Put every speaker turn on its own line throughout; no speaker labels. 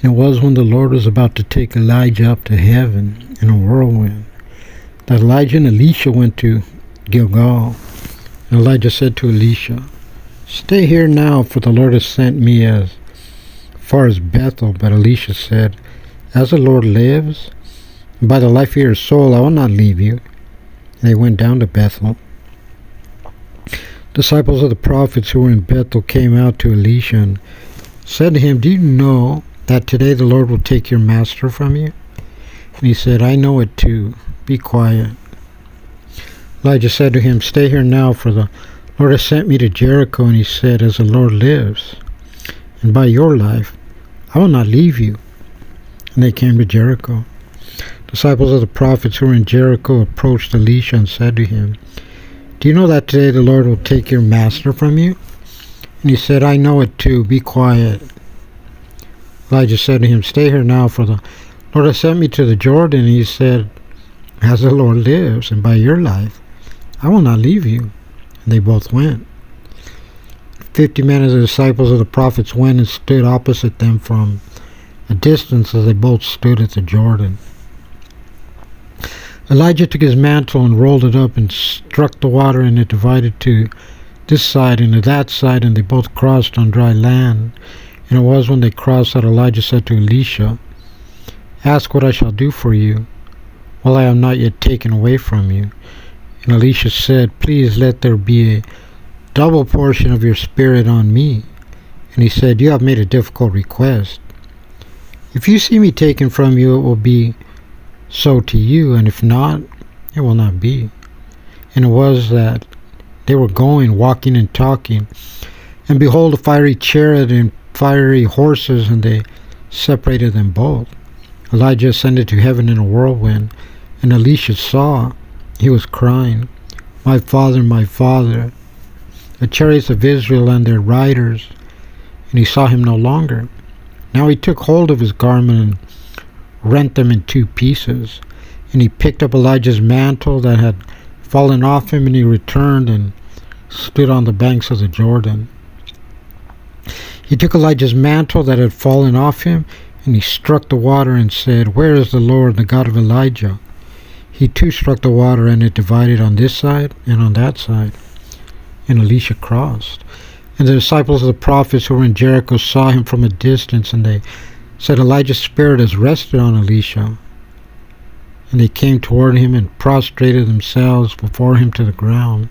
And it was when the Lord was about to take Elijah up to heaven in a whirlwind that Elijah and Elisha went to Gilgal. And Elijah said to Elisha, "Stay here now, for the Lord has sent me as far as Bethel." But Elisha said, "As the Lord lives, and by the life of your soul, I will not leave you." And they went down to Bethel. Disciples of the prophets who were in Bethel came out to Elisha and said to him, "Do you know that today the Lord will take your master from you?" And he said, "I know it too. Be quiet." Elijah said to him, "Stay here now, for the Lord has sent me to Jericho." And he said, "As the Lord lives, and by your life, I will not leave you." And they came to Jericho. Disciples of the prophets who were in Jericho approached Elisha and said to him, "Do you know that today the Lord will take your master from you?" And he said, "I know it too. Be quiet." Elijah said to him, "Stay here now, for the Lord has sent me to the Jordan." And he said, "As the Lord lives, and by your life, I will not leave you." And they both went. 50 men of the disciples of the prophets went and stood opposite them from a distance as they both stood at the Jordan. Elijah took his mantle and rolled it up and struck the water, and it divided to this side and to that side, and they both crossed on dry land. And it was when they crossed that Elijah said to Elisha, "Ask what I shall do for you, while I am not yet taken away from you." And Elisha said, "Please let there be a double portion of your spirit on me." And he said, "You have made a difficult request. If you see me taken from you, it will be so to you, and if not, it will not be." And it was that they were going, walking and talking, and behold, a fiery chariot and fiery horses, and they separated them both. Elijah ascended to heaven in a whirlwind, and Elisha saw, he was crying, my father, the chariots of Israel and their riders." And he saw him no longer. Now he took hold of his garment and rent them in 2 pieces. And he picked up Elijah's mantle that had fallen off him, and he returned and stood on the banks of the Jordan. He took Elijah's mantle that had fallen off him, and he struck the water and said, "Where is the Lord, the God of Elijah?" He too struck the water, and it divided on this side and on that side. And Elisha crossed. And the disciples of the prophets who were in Jericho saw him from a distance, and they said, "Elijah's spirit has rested on Elisha." And they came toward him and prostrated themselves before him to the ground.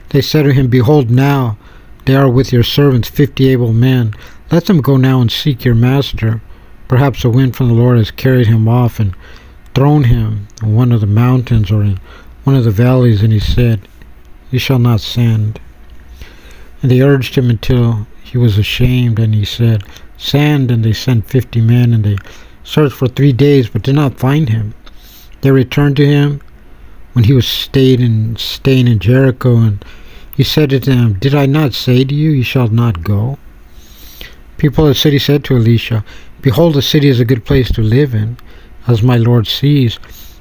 They said to him, "Behold, now they are with your servants 50 able men. Let them go now and seek your master. Perhaps a wind from the Lord has carried him off and thrown him in one of the mountains or in one of the valleys." And he said, "You shall not send." And they urged him until he was ashamed, and he said, "Send." And they sent 50 men, and they searched for 3 days, but did not find him. They returned to him when he was staying in Jericho, and he said to them, "Did I not say to you, you shall not go?" People of the city said to Elisha, "Behold, the city is a good place to live in, as my Lord sees,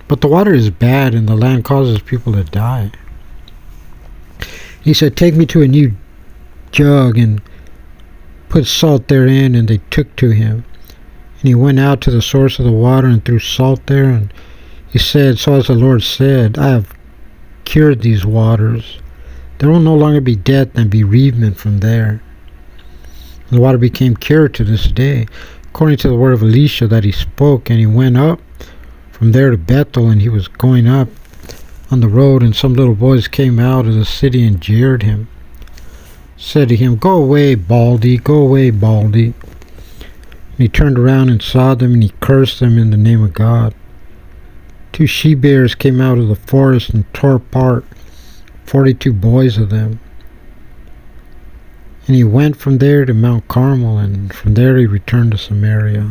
but the water is bad, and the land causes people to die." He said, "Take me to a new jug and put salt therein." And they took to him. And he went out to the source of the water and threw salt there. And he said, "So as the Lord said, I have cured these waters. There will no longer be death and bereavement from there." And the water became cured to this day, according to the word of Elisha that he spoke. And he went up from there to Bethel, and he was going up on the road, and some little boys came out of the city and jeered him, said to him, "Go away, baldy, go away, baldy." And he turned around and saw them, and he cursed them in the name of God. 2 she-bears came out of the forest and tore apart 42 boys of them. And he went from there to Mount Carmel, and from there he returned to Samaria.